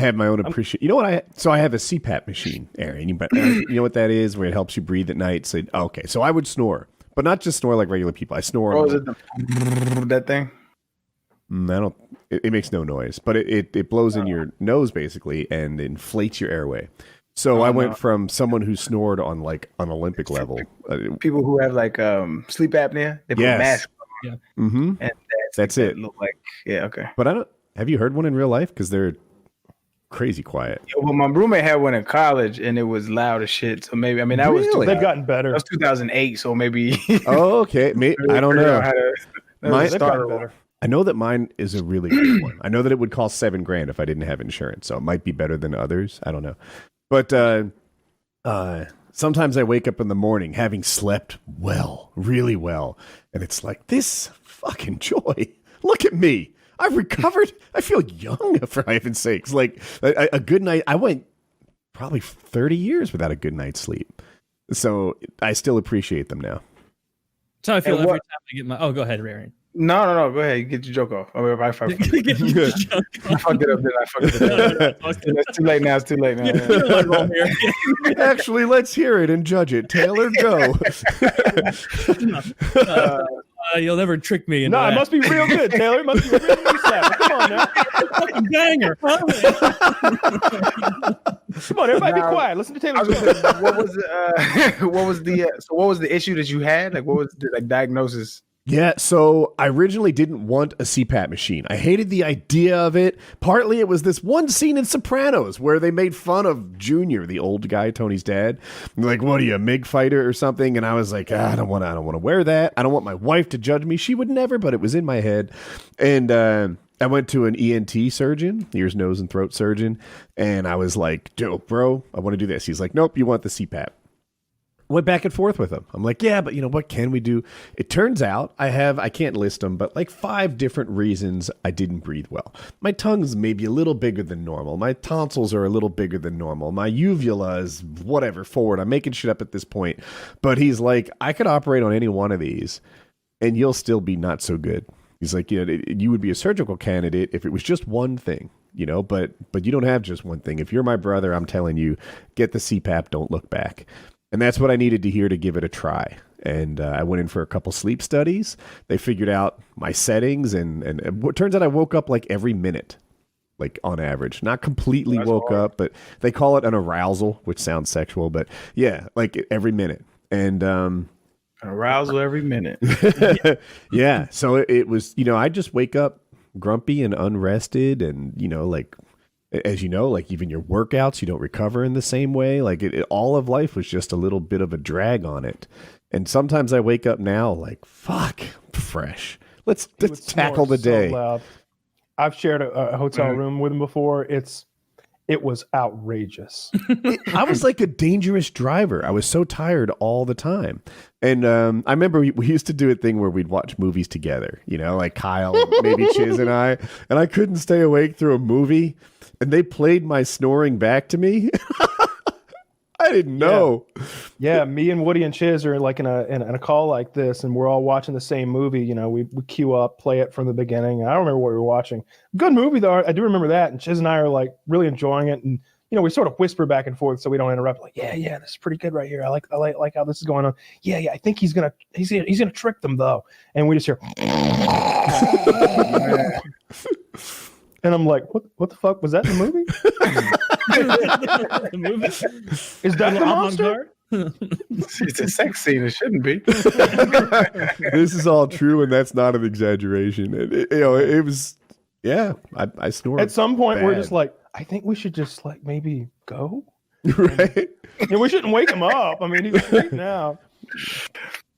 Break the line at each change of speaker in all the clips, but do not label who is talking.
I have my own appreciation. You know what? So I have a CPAP machine, Aaron. You know what that is, where it helps you breathe at night. So okay, so I would snore, but not just snore like regular people. I snore.
Oh, is it that thing?
I don't. It makes no noise, but it blows in your nose basically and inflates your airway. So I went from someone who snored on like an Olympic level.
People who have like sleep apnea, they put masks on.
Yeah. Mm-hmm.
And
that's it.
Look like okay.
But I don't. Have you heard one in real life? Because they're crazy quiet.
Yeah, well, my roommate had one in college, and it was loud as shit. So maybe that was
they've gotten better.
That was 2008, so maybe.
Oh, okay. I don't know.
They've gotten better.
I know that mine is a really good one. I know that it would cost $7,000 if I didn't have insurance, so it might be better than others. I don't know. But sometimes I wake up in the morning having slept well, really well. And it's like, this fucking joy. Look at me. I've recovered. I feel young, for heaven's sakes. Like a good night. I went probably 30 years without a good night's sleep. So I still appreciate them now.
That's how I feel every time I get my... Oh, go ahead, Rarian.
No. Go ahead. Get your joke off. I fucked it up. Then I fucked it up. It's too late now. It's too late now.
Actually, let's hear it and judge it. Taylor, go.
You'll never trick me.
No, it must be real good, Taylor. It must be really good. Come on now.
Fucking banger.
Come on, everybody be quiet. Listen to Taylor.
What was the issue that you had? Like, what was the diagnosis?
Yeah, so I originally didn't want a CPAP machine. I hated the idea of it. Partly it was this one scene in Sopranos where they made fun of Junior, the old guy, Tony's dad. Like, what are you, a MIG fighter or something? And I was like, I don't want to wear that. I don't want my wife to judge me. She would never, but it was in my head. And I went to an ENT surgeon, ears, nose, and throat surgeon, and I was like, bro, I want to do this. He's like, nope, you want the CPAP. Went back and forth with him. I'm like, yeah, but what can we do? It turns out I can't list them, but like 5 different reasons I didn't breathe well. My tongue's maybe a little bigger than normal. My tonsils are a little bigger than normal. My uvula is whatever, forward. I'm making shit up at this point. But he's like, I could operate on any one of these and you'll still be not so good. He's like, you would be a surgical candidate if it was just one thing, but you don't have just one thing. If you're my brother, I'm telling you, get the CPAP, don't look back. And that's what I needed to hear to give it a try. And I went in for a couple sleep studies. They figured out my settings. And it turns out I woke up like every minute, like on average. Not completely woke up, but they call it an arousal, which sounds sexual. But yeah, like every minute. And
arousal every minute.
Yeah. So it was, I just wake up grumpy and unrested and, like... As you know, like even your workouts, you don't recover in the same way. Like all of life was just a little bit of a drag on it. And sometimes I wake up now like, fuck, fresh. Let's tackle the day.
So loud. I've shared a hotel room with him before. It was outrageous.
I was like a dangerous driver. I was so tired all the time. And I remember we used to do a thing where we'd watch movies together, like Kyle, maybe Chiz and I couldn't stay awake through a movie. And they played my snoring back to me. I didn't know.
Yeah, me and Woody and Chiz are like in a call like this, and we're all watching the same movie. We queue up, play it from the beginning. I don't remember what we were watching. Good movie though. I do remember that. And Chiz and I are like really enjoying it, and we sort of whisper back and forth so we don't interrupt. Like, yeah, this is pretty good right here. I like how this is going on. Yeah, I think he's gonna trick them though. And we just hear. And I'm like, what the fuck? Was that in the movie?
The movie?
Is that the monster?
It's a sex scene. It shouldn't be.
This is all true, and that's not an exaggeration. It was, yeah, I snore.
At some point,
bad.
we're just like, I think we should just like maybe go.
Right?
And we shouldn't wake him up. I mean, he's freaking out.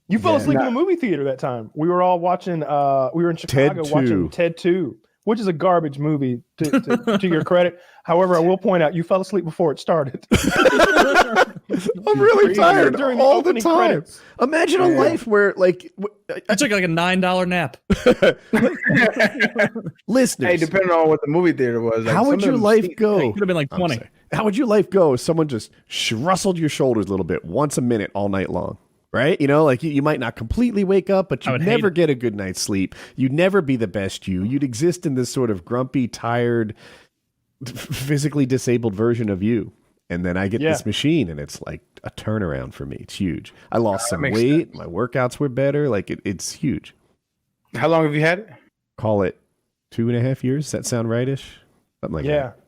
You fell asleep in the movie theater that time. We were all watching, we were in Chicago watching Ted 2. Which is a garbage movie to your credit. However, I will point out you fell asleep before it started.
I'm really tired during all the time. Credits. Imagine a life where like
I took like a $9 nap.
Listeners,
hey, depending on what the movie theater was, like,
how would your life go?
It could have been like 20.
How would your life go if someone just rustled your shoulders a little bit once a minute all night long? Right? Like you might not completely wake up, but you'd never get a good night's sleep. You'd never be the best you. You'd exist in this sort of grumpy, tired, physically disabled version of you. And then I get
Yeah.
this machine, and it's like a turnaround for me. It's huge. I lost some
makes
weight.
sense.
My workouts were better. Like it's huge.
How long have you had it?
Call it 2.5 years. Does that sound rightish? Something like that.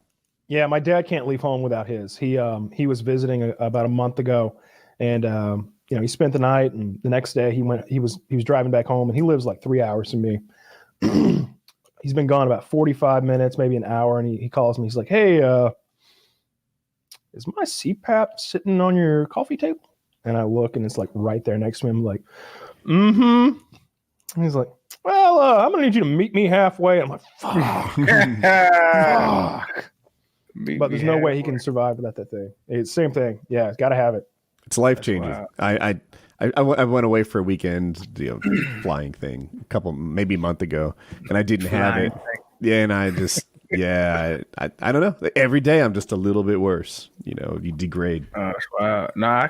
Yeah. My dad can't leave home without his. He was visiting about a month ago, and he spent the night, and the next day he was driving back home, and he lives like 3 hours from me. He's been gone about 45 minutes, maybe an hour, and he calls me. He's like, "Hey, is my CPAP sitting on your coffee table?" And I look, and it's like right there next to me. I'm like, "Mm-hmm." And he's like, "Well, I'm gonna need you to meet me halfway." I'm like, "Fuck." Fuck. But there's no way he can survive without that thing. It's same thing. Yeah, it's got to have it.
It's life changing.
Wow.
I went away for a weekend, flying thing, maybe a month ago, and I didn't have it. Yeah, and I just, I don't know. Every day I'm just a little bit worse. You degrade.
Wow. No, I